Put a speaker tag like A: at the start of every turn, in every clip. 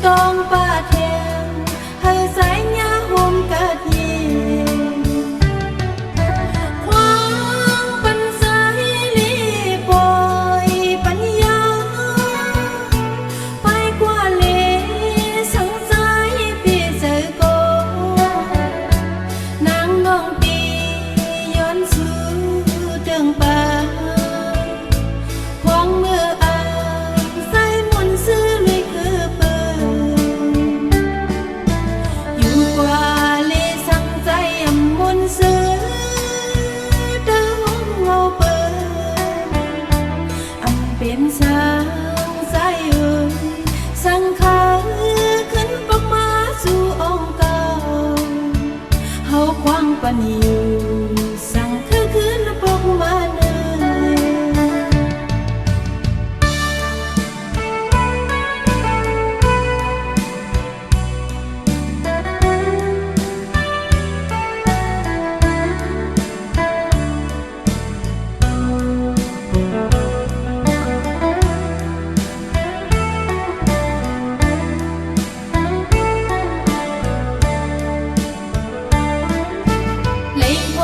A: ต้องปาเทียงให้สายญาโฮมกะทีความปัญสายลีปอยปัญญาไปกว่าเลสังสายปีเจอโกนางน้องตีย้อนสู่เดิงป่าควงมืออาใส่มนต์ซื้อลุยคือเปิดอยู่กว่าเลสังใจอำมนต์ซื้อเดิงเงาเปิดอำเป็นสางสายเอ่ยสังขาขึ้นปกมาสู่องค์เก่าเฮาควางปานอยู่สั่งคือขึ้นปกมาเนยเลยโฮ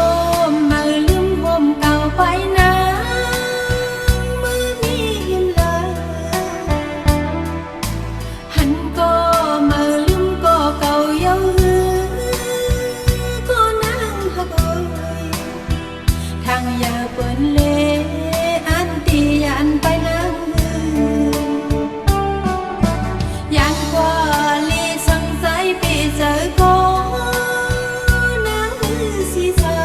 A: มมาลืมโฮมเก่าไปนะมือนี้ยิ้มลาหันก็มาลืมก็เก่าเย้าหือก็นั่งหักเอ่ยทางอย่าเปิ้นเลอันตียันไปนั่งหือยันกว่าลีสังใจปีเจอก็นางหือสีสา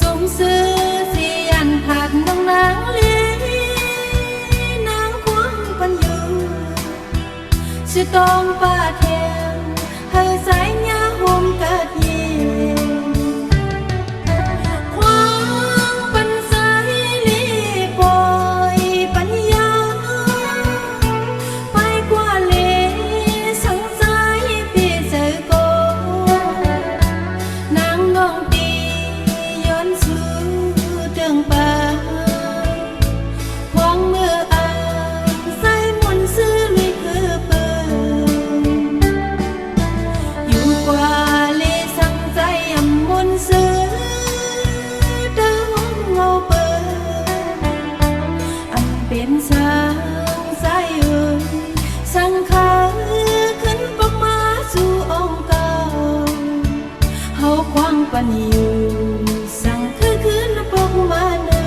A: สมซื้อสียันผัดน้องนางลีนางควงปันอยู่จะต้องปาเทียงให้สายญาโฮมกะทีความปัญสายลีปอยปัญญาไปกว่าเลสังสายปีเจอโกนางน้องตีย้อนสู่เดิงป่าควงมืออาใส่มนต์ซื้อลุยคือเปิดอยู่กว่าเลสังใจอำมนต์ซื้อเดิงเงาเปิดอำเป็นสางสายเอ่ยสังขาขึ้นปกมาสู่องค์เก่าเฮาควางปานอยู่สั่งคือขึ้นปกมาเนย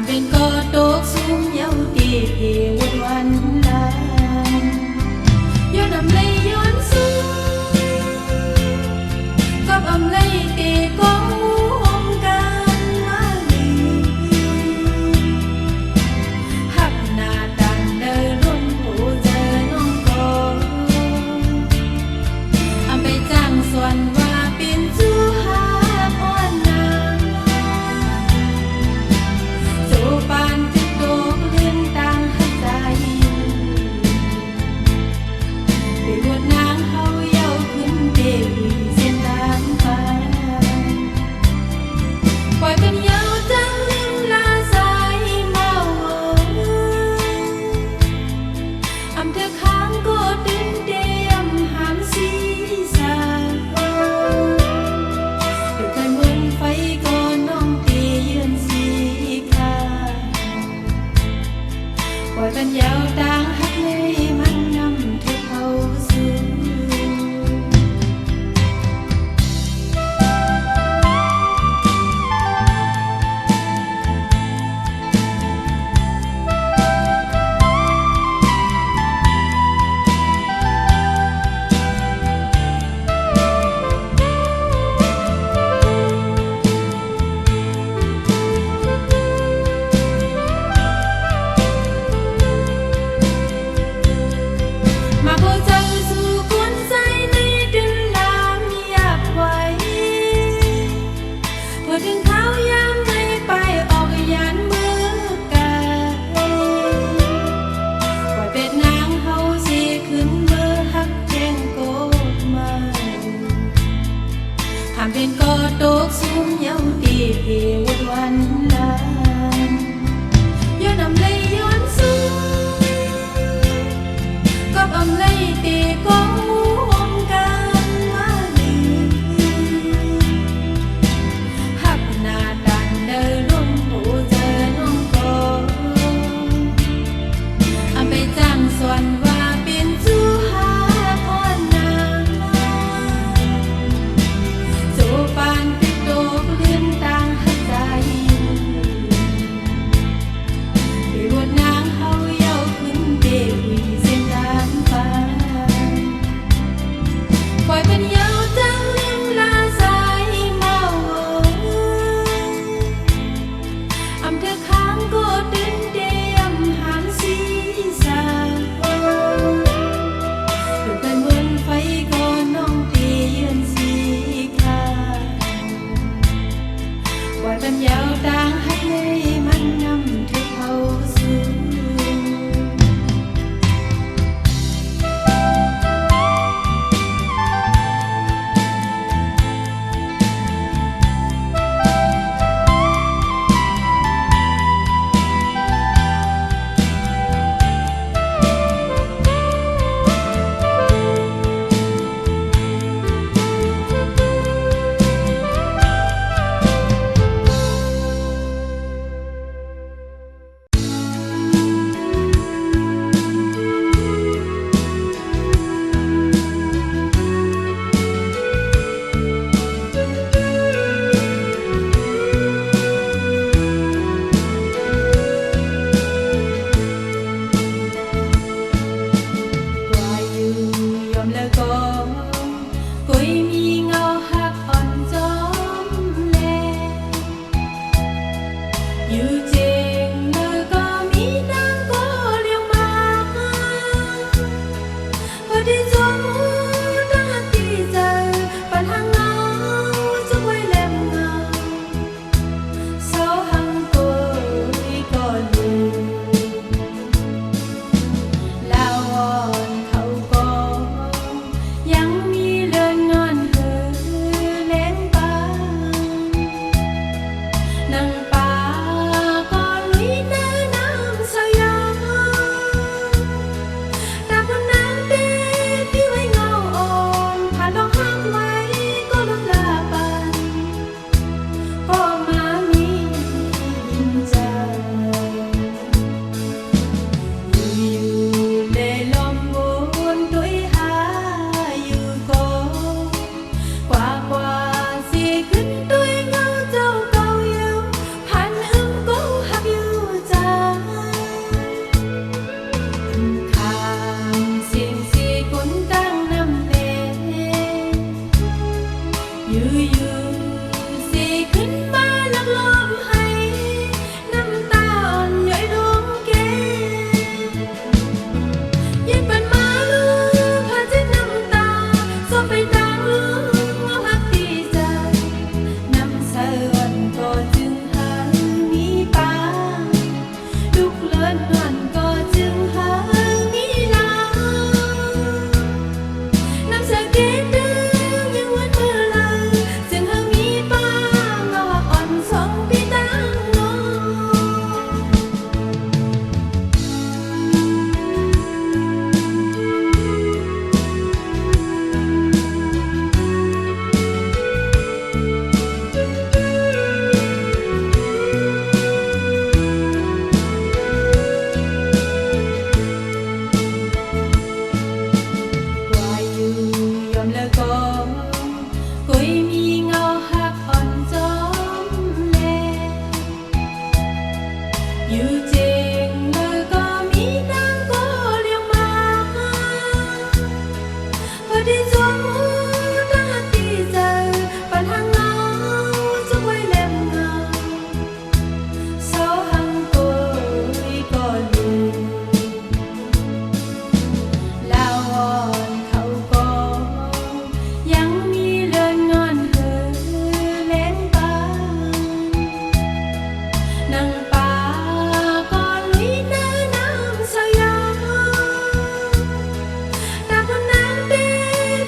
A: เป็นก็ตกสูงเย้าตีวันลานย้อนนำเลยย้อนสูง ตีกองมูหอมกันมาลีหักหน้าดันเดินลงหูเจอน้องกองเอาไปจ้างส่วนว่าเป็นจูหาพรนางจูปานติดโตเลื่อนต่างหักใจไปบวชนางเฮาเย้าขึ้นเดวีเส้นดานฟ้าปล่อยเป็นยาวจังเล่มลาสายเมาอำเธอค้างก็ดึงเดียมหางสีสาดูกันบนไฟก็น้องตียืนสีขาปล่อยเป็นยาวต่างให้มันนำเธอเข้าสู่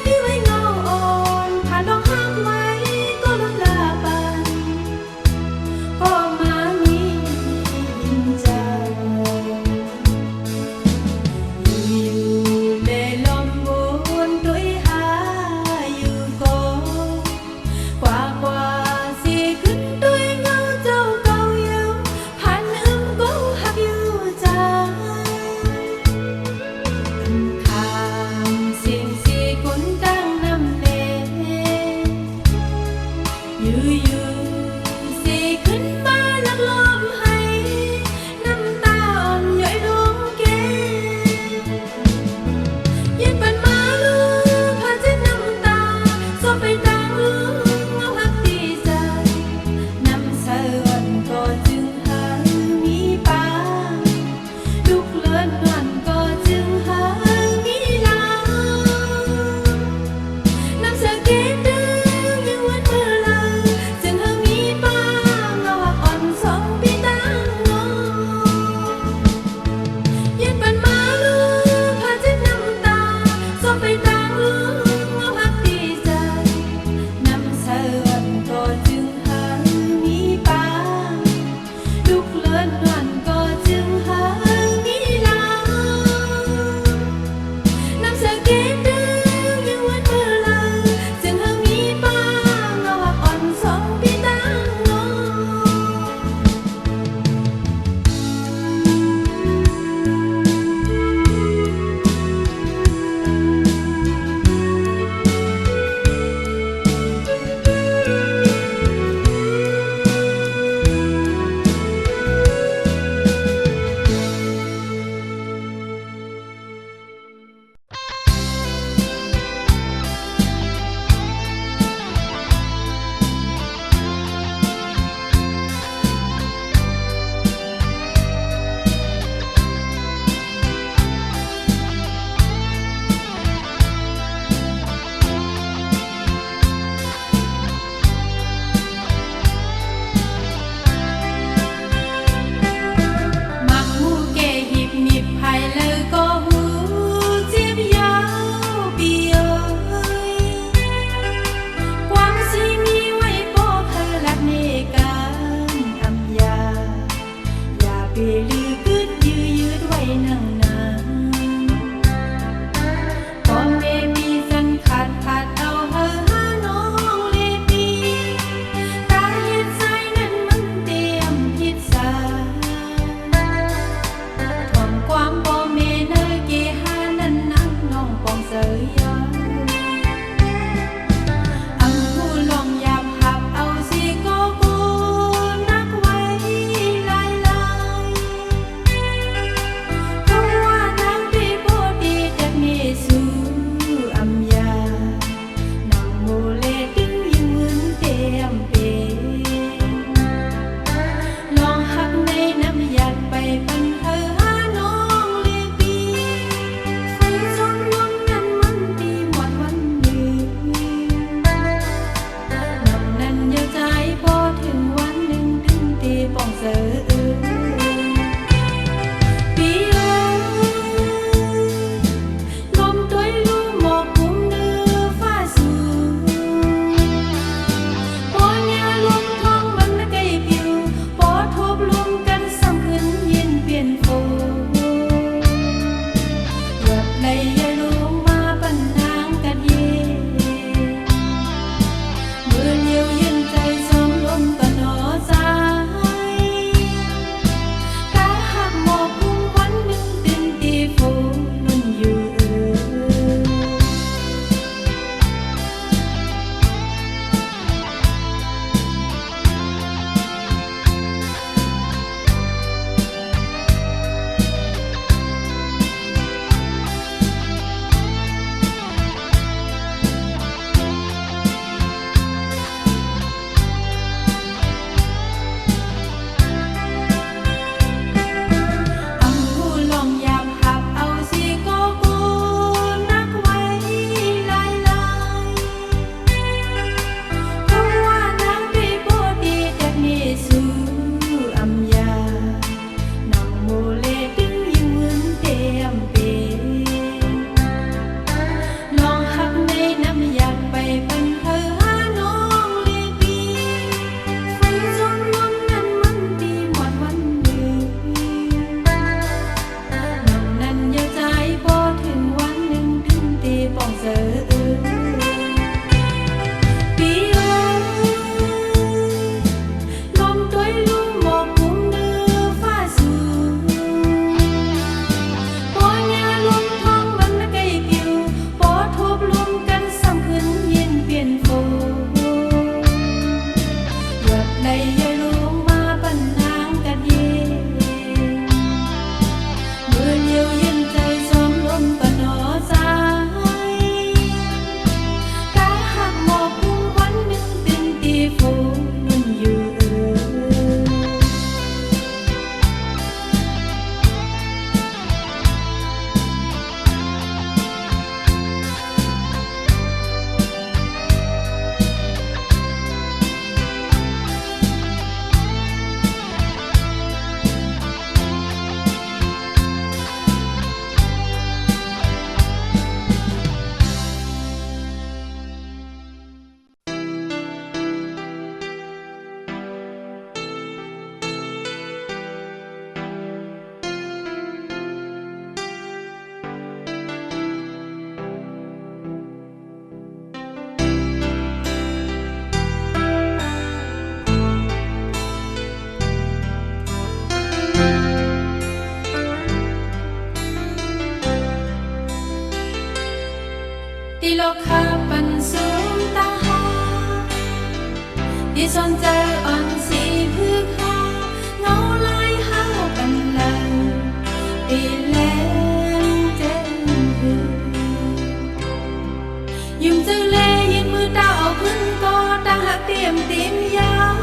A: พี่ ที่โลกขาปันสูงตาหาที่สนใจอ่อนสีพึกหาเงาลายหาปันหลังตีแลนเจนหือยุ่มเจอเลยินมือตาเอาขึ้นก็ตาหักเตรียมตีมยาว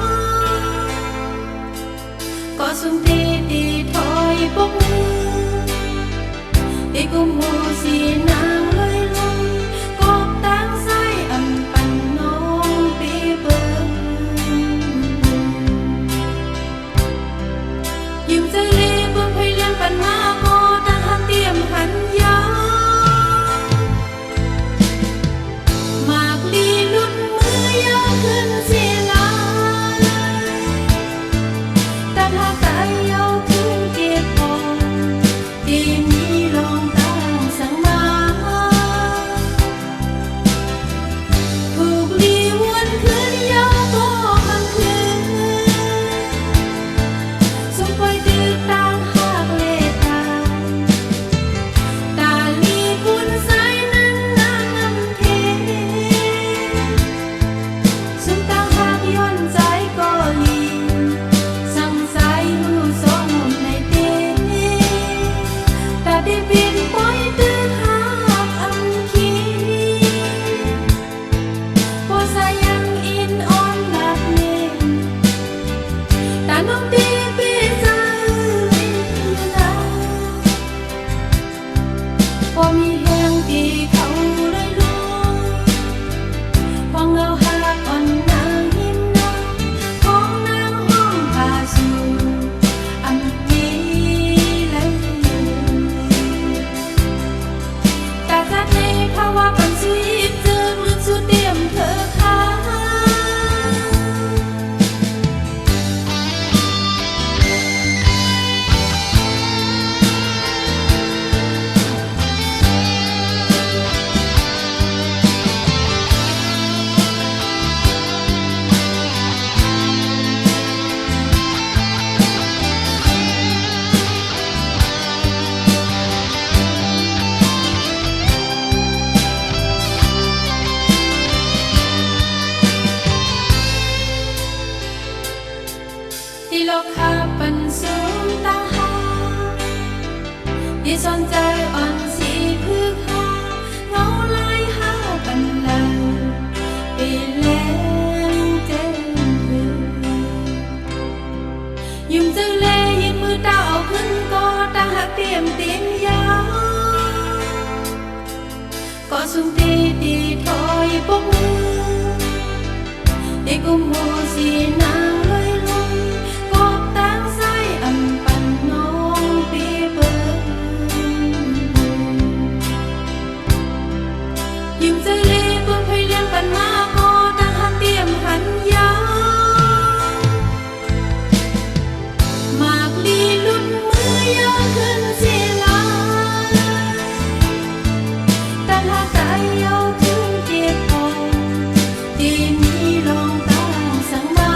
A: ก็สุ่มตีตีถอยปกมือตีกุมหูสีนางเลยลงกบตั้งไส้อำปันน้องปีเบิงยิ้มใจเล่บนพยเลี้ยงปันมาโกตั้งหักเตรียมหันยาวมากลีลุ่นมือยาวขึ้นเสียลายตั้งหักตายยาวขึ้นเกียรติพงดีมีลองตั้งสังมาถูกลีวนขึ้นยาวก็หันคืนสมปล่อยตือต่างหากเลตาตาลีบุญสายนั้นนางนำเทสมต่างหากย้อนใจก็ลีสั่งสายหูสองหมในเตตาได้บินปล่อยตือหากอำคีพอสายังอินอ่อนหลับเนตาน้องตีเปใจลาพอมีแหงที่เขาเลยลอยฟังเงาหักอ่อนนางหินนางของนางห้องพาสู่อำจีเลยตาจัดในภาวะปันสุยเจอมือสุดเตรียมเธอค่ะ ที่โลกขาปันสูงตาหาที่สนใจอ่อนสีพึกหาเงาลายหาปันหลังปีแลนเจนหือยุ่มเจอเลยินมือตาเอาขึ้นก็ตาหักเตรียมตีนยาวก็สุ่มตีตีถอยปกมือตีกุมหูสีนางเลยลงกบตั้งไส้อำปันน้องปีเบิงยิ้มใจเล่บนพยเลี้ยงปันมาโกตั้งหักเตรียมหันยาวมากลีลุ่นมือยาวขึ้นเสียลายตั้งหักตายยาวถึงเกียรติพงดีมีลองตั้งสังมา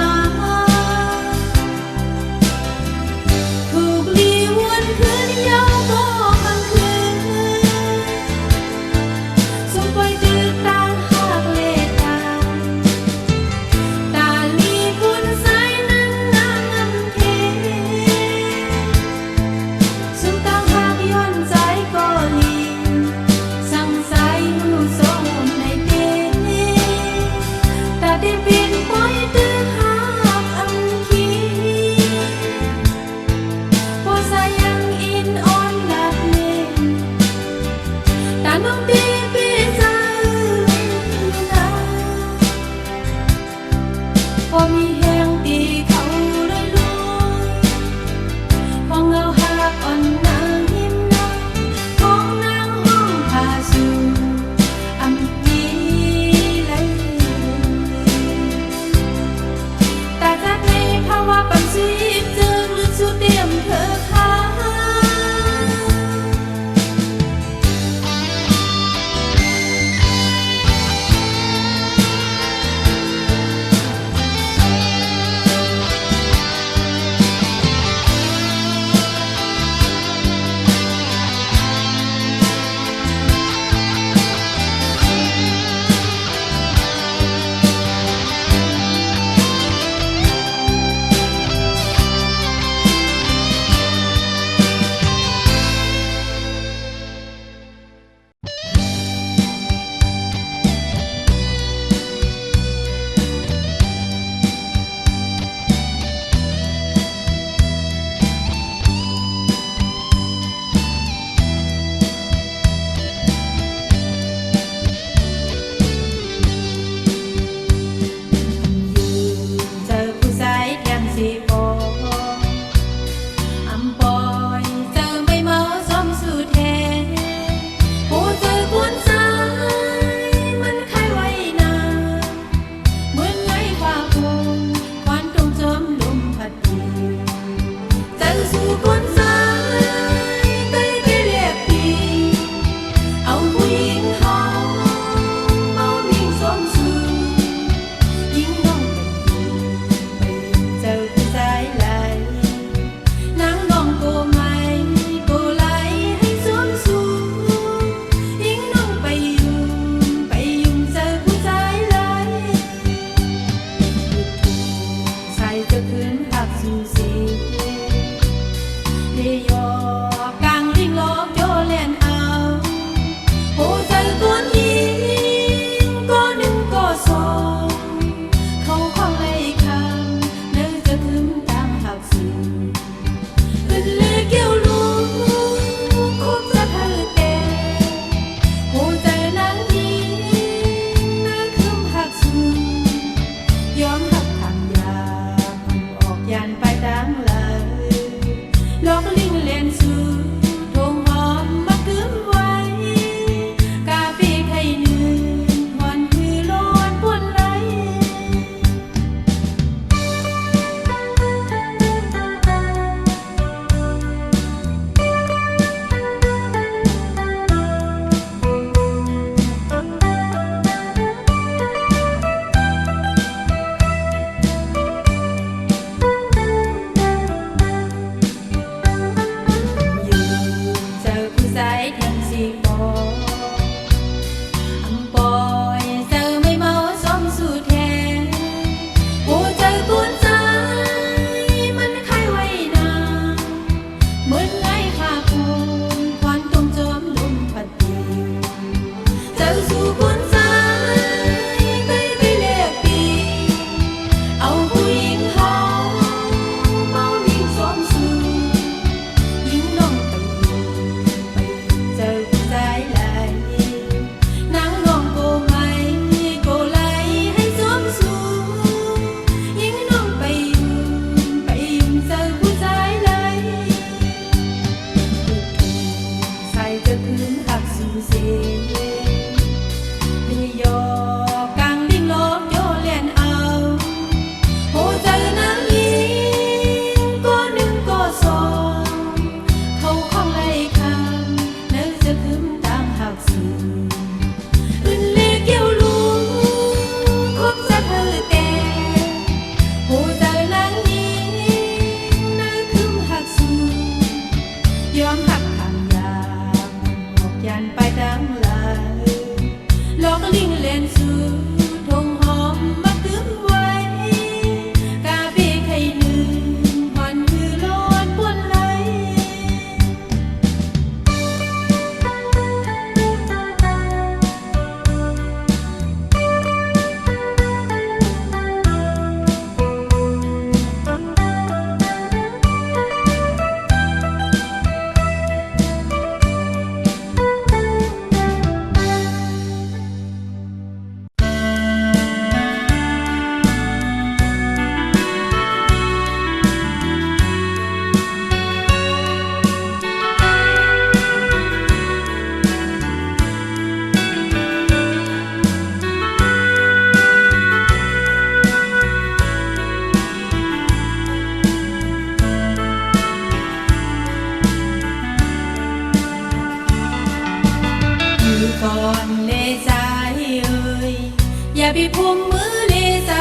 A: ไปพุมมือเลใจ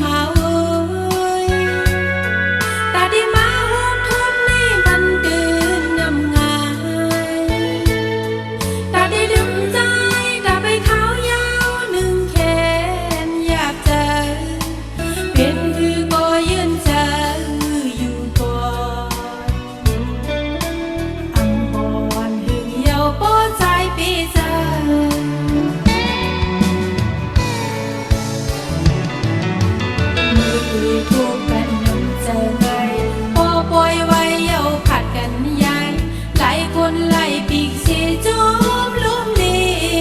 A: มาเอ้ยตาดีมาหุบทุบในมันเดินนำงายตาได้ดึงใจตาไปเท้ายาวหนึ่งแขนอยากเจอเป็นคือก็ยืนเจออยู่ก่อนอังบอนหึงเยาป้อใจปีเจอทุกกันยงเจอไงพอปล่อยไว้เยาผัดกันยายหลายคนไล่ปีกเสียจมลุ่มลี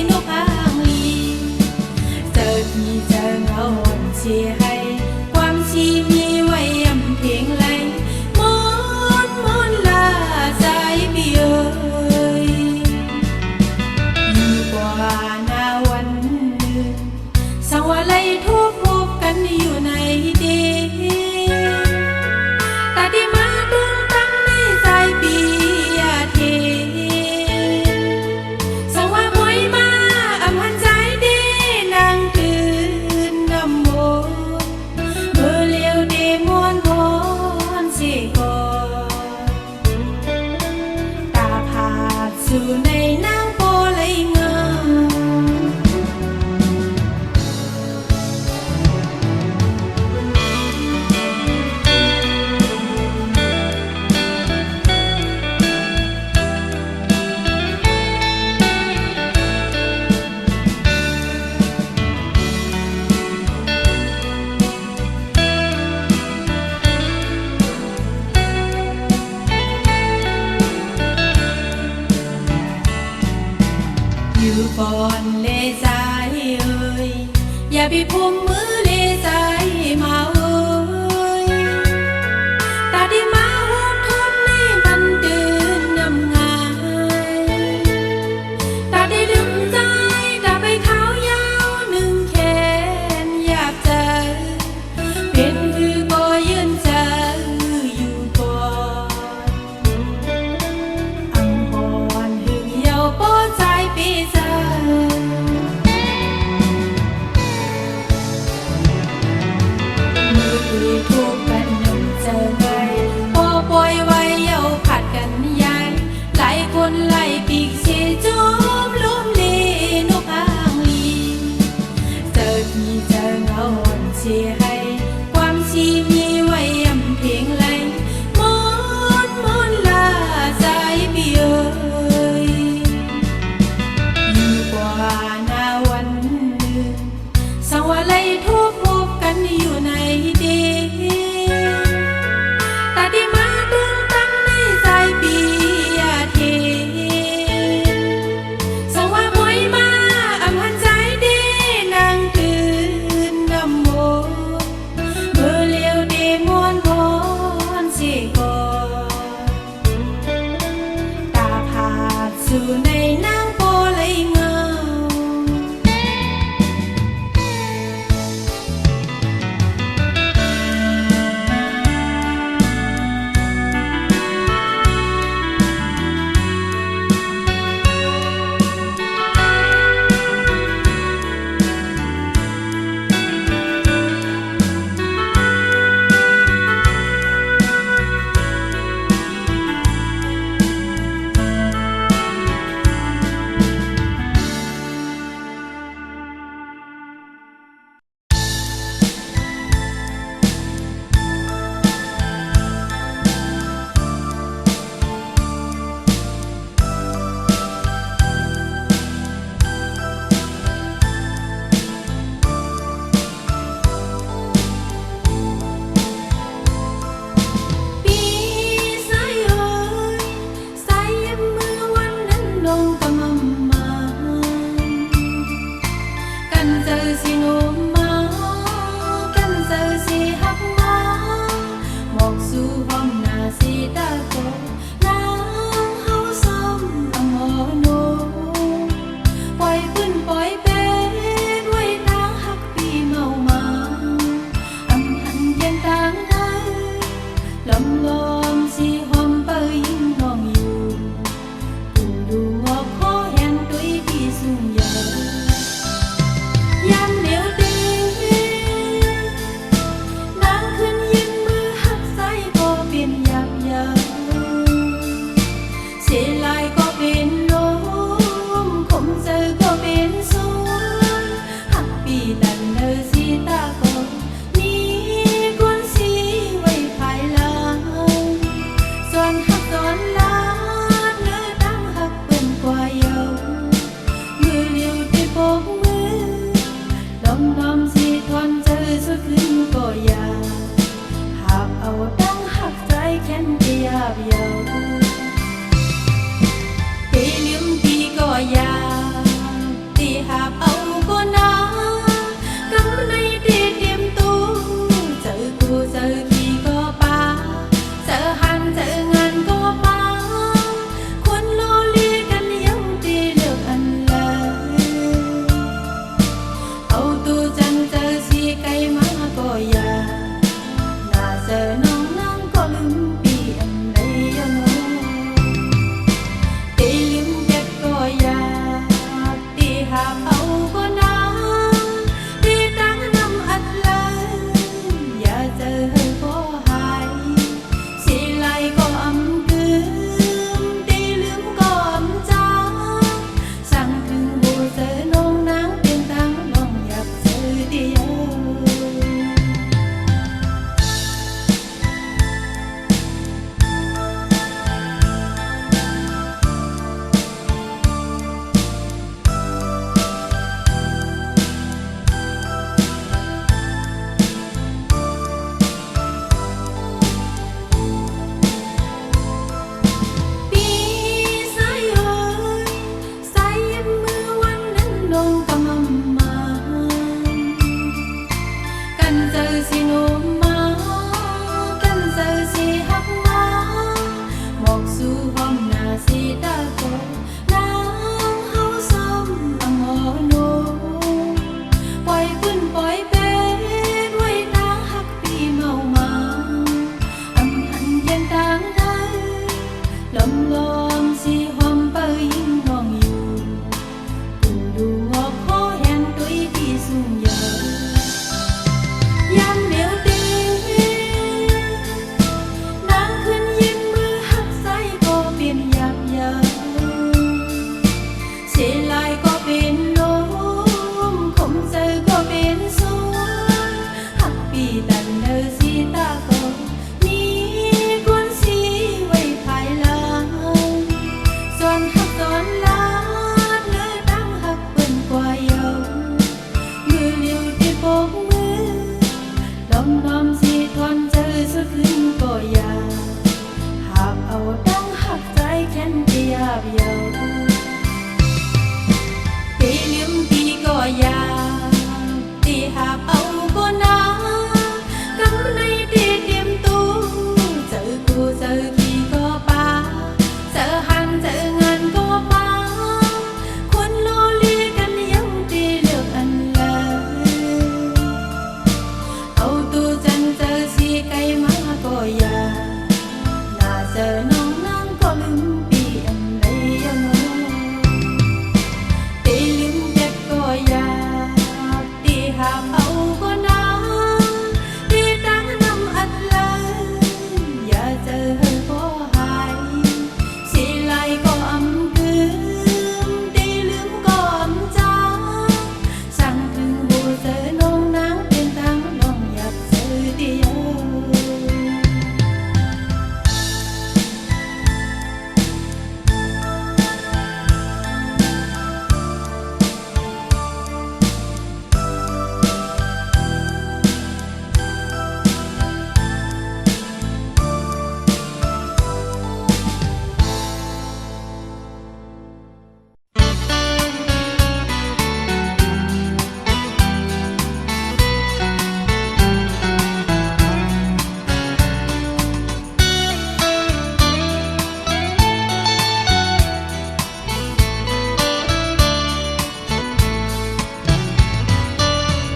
A: นกอ้างลีเจอที่เจอเงาอ่อนเชียให้ความชีมีไว้ยำเพียงไรมนลาใจพี่เอ๋ยอยู่กว่าหน้าวันหนึ่งสังว่าไล่ทุกพบกันอยู่ในดีตาดีมาดึงตั้งในใจปียาเทสังว่ามวยมาอำหันใจดีนางคืนนำโมเมื่อเลี้ยวเดมวนพรสิก่อนตาผาดสู่ในนางโปเลยงาม อยู่ก่อนเลใจเอ่ยอย่าไปพุมมือเลใจมาเอ่ยตาดีมาหุบทุบในมันเดินนำงายตาได้ดึงใจตาไปเท้ายาวหนึ่งแขนอยากเจอเป็นคือก็ยืนเจออยู่ก่อนอังบอนหึงเยาป้อใจปีเจอทุกกันยงเจอไงพอปล่อยไว้เยาผัดกันยายหลายคนไล่ปีกเสียจมลุ่มลีนกอ้างลีเจอที่เจอเงาอ่อนเชียให้ความชีมีไว้ยำเพียงไรมนลาใจพี่เอ๋ยอยู่กว่าหน้าวันหนึ่งสังว่าไล่ทุกพบกันอยู่ในดีตาดีมาดึงตั้งในใจปียาเทสังว่ามวยมาอำหันใจดีนางคืนนำโมเมื่อเลี้ยวเดมวนพรสิก่อนตาผาดสู่ในนางโปเลยเงา ยามเหนียวดื้อ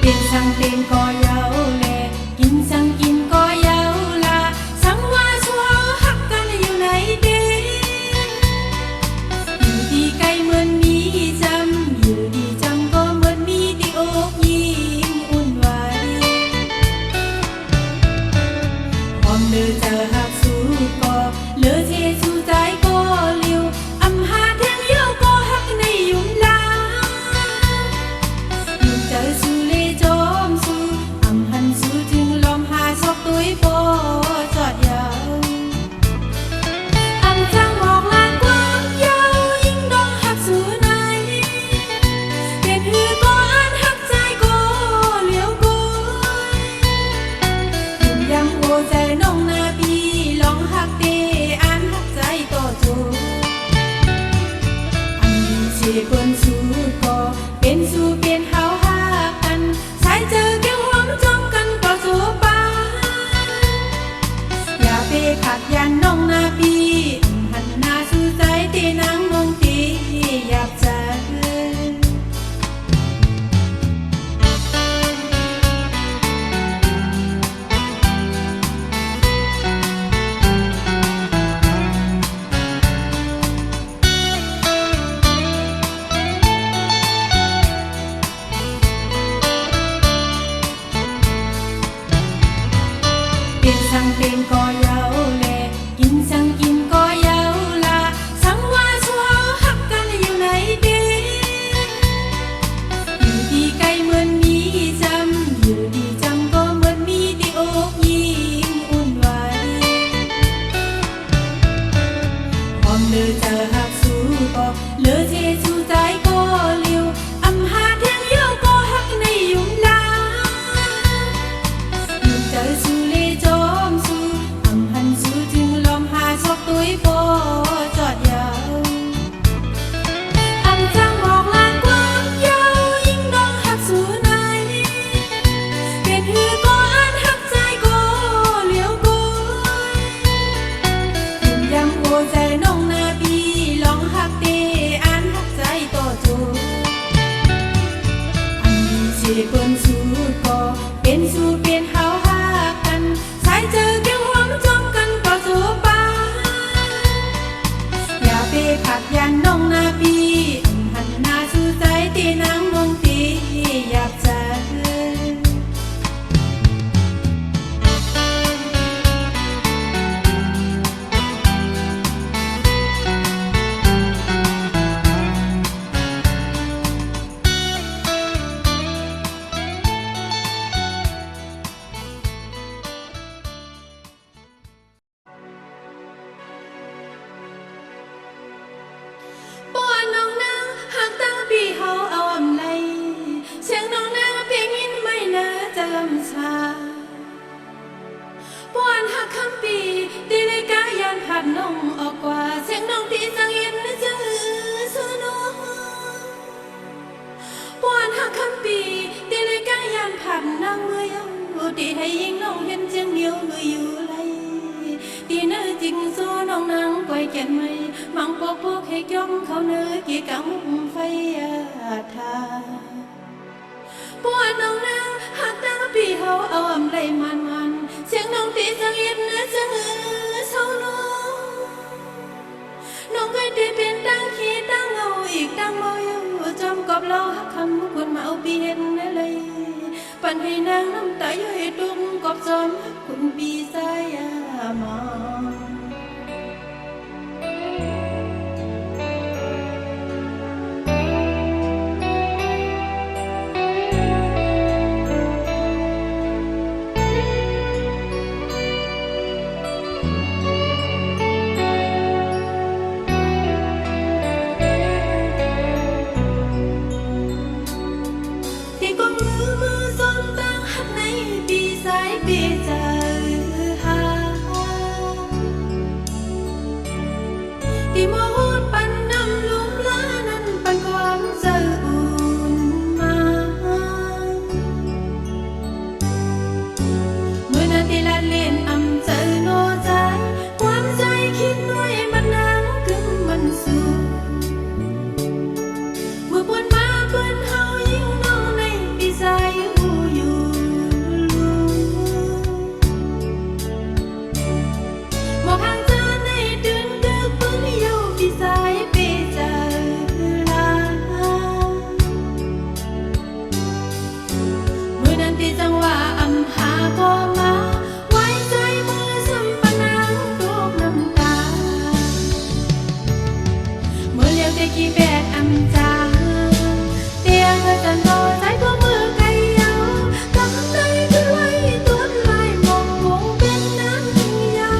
A: เป็นสังเป็นก็เยาแลกินสังกินก็เยาลาสังว่าชัวหักกันอยู่ไหนเด้อยู่ดีไกลเหมือนมีจำอยู่ดีจังก็เหมือนมีที่อกยิ้มอุ่นไหวความเดือเจอหักสู้ก็เหลือเทสู้ใจก็เลี้ยวอำหาแทงเยี่ยวก็หักในยุ่มลายุ่มเจอสู้เลจอมสู้อำหันสู้ถึงลมหาชอบตุ้ยโปจอดยาวอำจังออกลานกว้างยาวยิ่งดองหักสู้ไหนเด็ดหือก็อ่านหักใจก็เลี้ยวก็ยุ่มยังโอใจน้องนาปีลองหักเตอ่านหักใจต่อโจอันดีเชเปิ้นสู้ก็เป็นสู้เป็นเฮาหักกันสายเจอแก้วหอมจอมกันก็โจปาอย่าไปขัดยันน้องนาปีหันหน้าสู้ใจเตนางมองตีอยากจะเป็นสังเป็นก็เยาแลกินสังกินก็เยาลาสังว่าชัวหักกันอยู่ไหนเด้อยู่ดีไกลเหมือนมีจำอยู่ดีจังก็เหมือนมีที่อกยิ้มอุ่นไหวความเลือเจอหักสู้ก็เหลือเทสู้ใจก็เลี้ยวอำหาแทงเยี่ยวก็หักในยุ่มลายุ่มเจอสู้เลจอมสู้อำหันสู้ถึงลมหาชอบตุ้ยโปจอดยาวอำจังออกลานกว้างยาวยิ่งดองหักสู้ไหนเป็นหือก็อ่านหักใจก็เลี้ยวก็ยุ่มยังโอใจน้องนาปีลองหักเตอ่านหักใจต่อโจอันดีเชเปิ้นสู้ก็เป็นสู้เป็นเฮาหักกันสายเจอแก้วหอมจอมกันก็โจปาอย่าไปขัดยันน้องนาปีหันหน้าสู้ใจเตนางมองตีอยากจะป้อนน้องนางหักตั้งปีเฮาเอาอำไลเสียงน้องนางเพียงยินไม่น่าจะลำชาป้อนหักคำปีตีในกายานผัดน้องออกกว่าเสียงน้องที่สังเย็นจะหือสุนองป้อนหักคำปีตีในกายานผัดนางเมื่อยตีให้ยิ่งน้องเห็นเจียงเหนียวมืออยู่ไรตีเนื้อจริงโซน้องนางไกวแก่นไม่มังปกพกให้จ้องเขาเนื้อเกี่ยกังไฟทาปวดน้องนางหักตั้งปีเฮาเอาอำไลมันเสียงน้องตีสังเย็นเนื้อจะหือเศร้าน้องเคยตีเป็นตั้งขี้ตั้งเงาอีกตั้งเมาอยู่จอมกอบเราหักคำคนมาเอาปีเห็นอะไรปันให้นางน้ำตาย่อยตุ้มกอบจอมคุณปีสายมา ป ที่จังว่าอำหาพ่อมาไว้ใจมือสัมปนังรูปน้ำตาเมื่อเลี้ยวแต่กี่แบกอำจางเตียงเธอจันโตใจก็มือไกลยาวกำใจคือไว้ตัวลายมองคงเป็นน้ำยา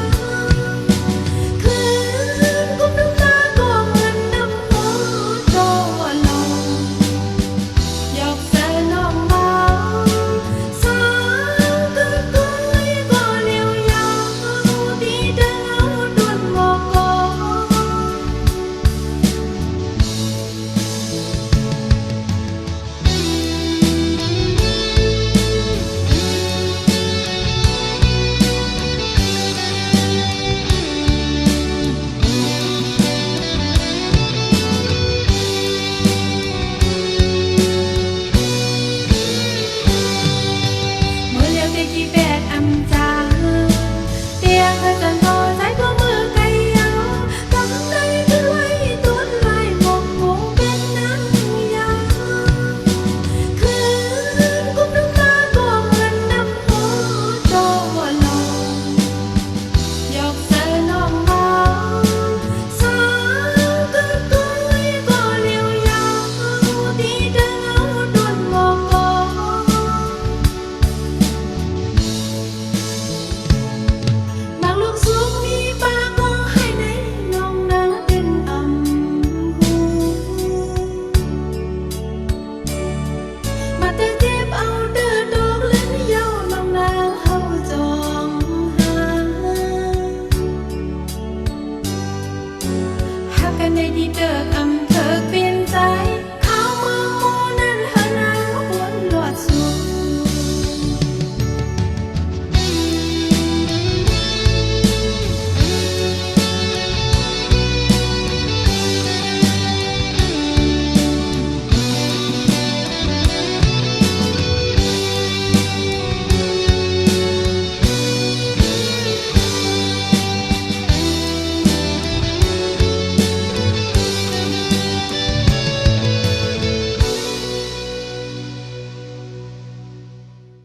A: คืนกุมน้ำตาก็เหมือนน้ำโมโตลงยกเสน้องเบาสาวคือกุยก็เลี้ยวยาวที่เดินเอาดวนโมโก เมื่อเลี้ยวแต่กี่แบกอำจางเตียงเธอจันโตใจก็มือไกลยาวกำใจคือไว้ตัวลายมองคงเป็นน้ำยาคืนกุมน้ำตาก็เหมือนน้ำโมโตลงยกเสน้องเบาสาวคือกุยก็เลี้ยวยาวที่เดินเอาดวนโมโก บางลูกสูงมีปากก็ให้ในน้องนางเป็นอำหูมาแต่เจ็บเอา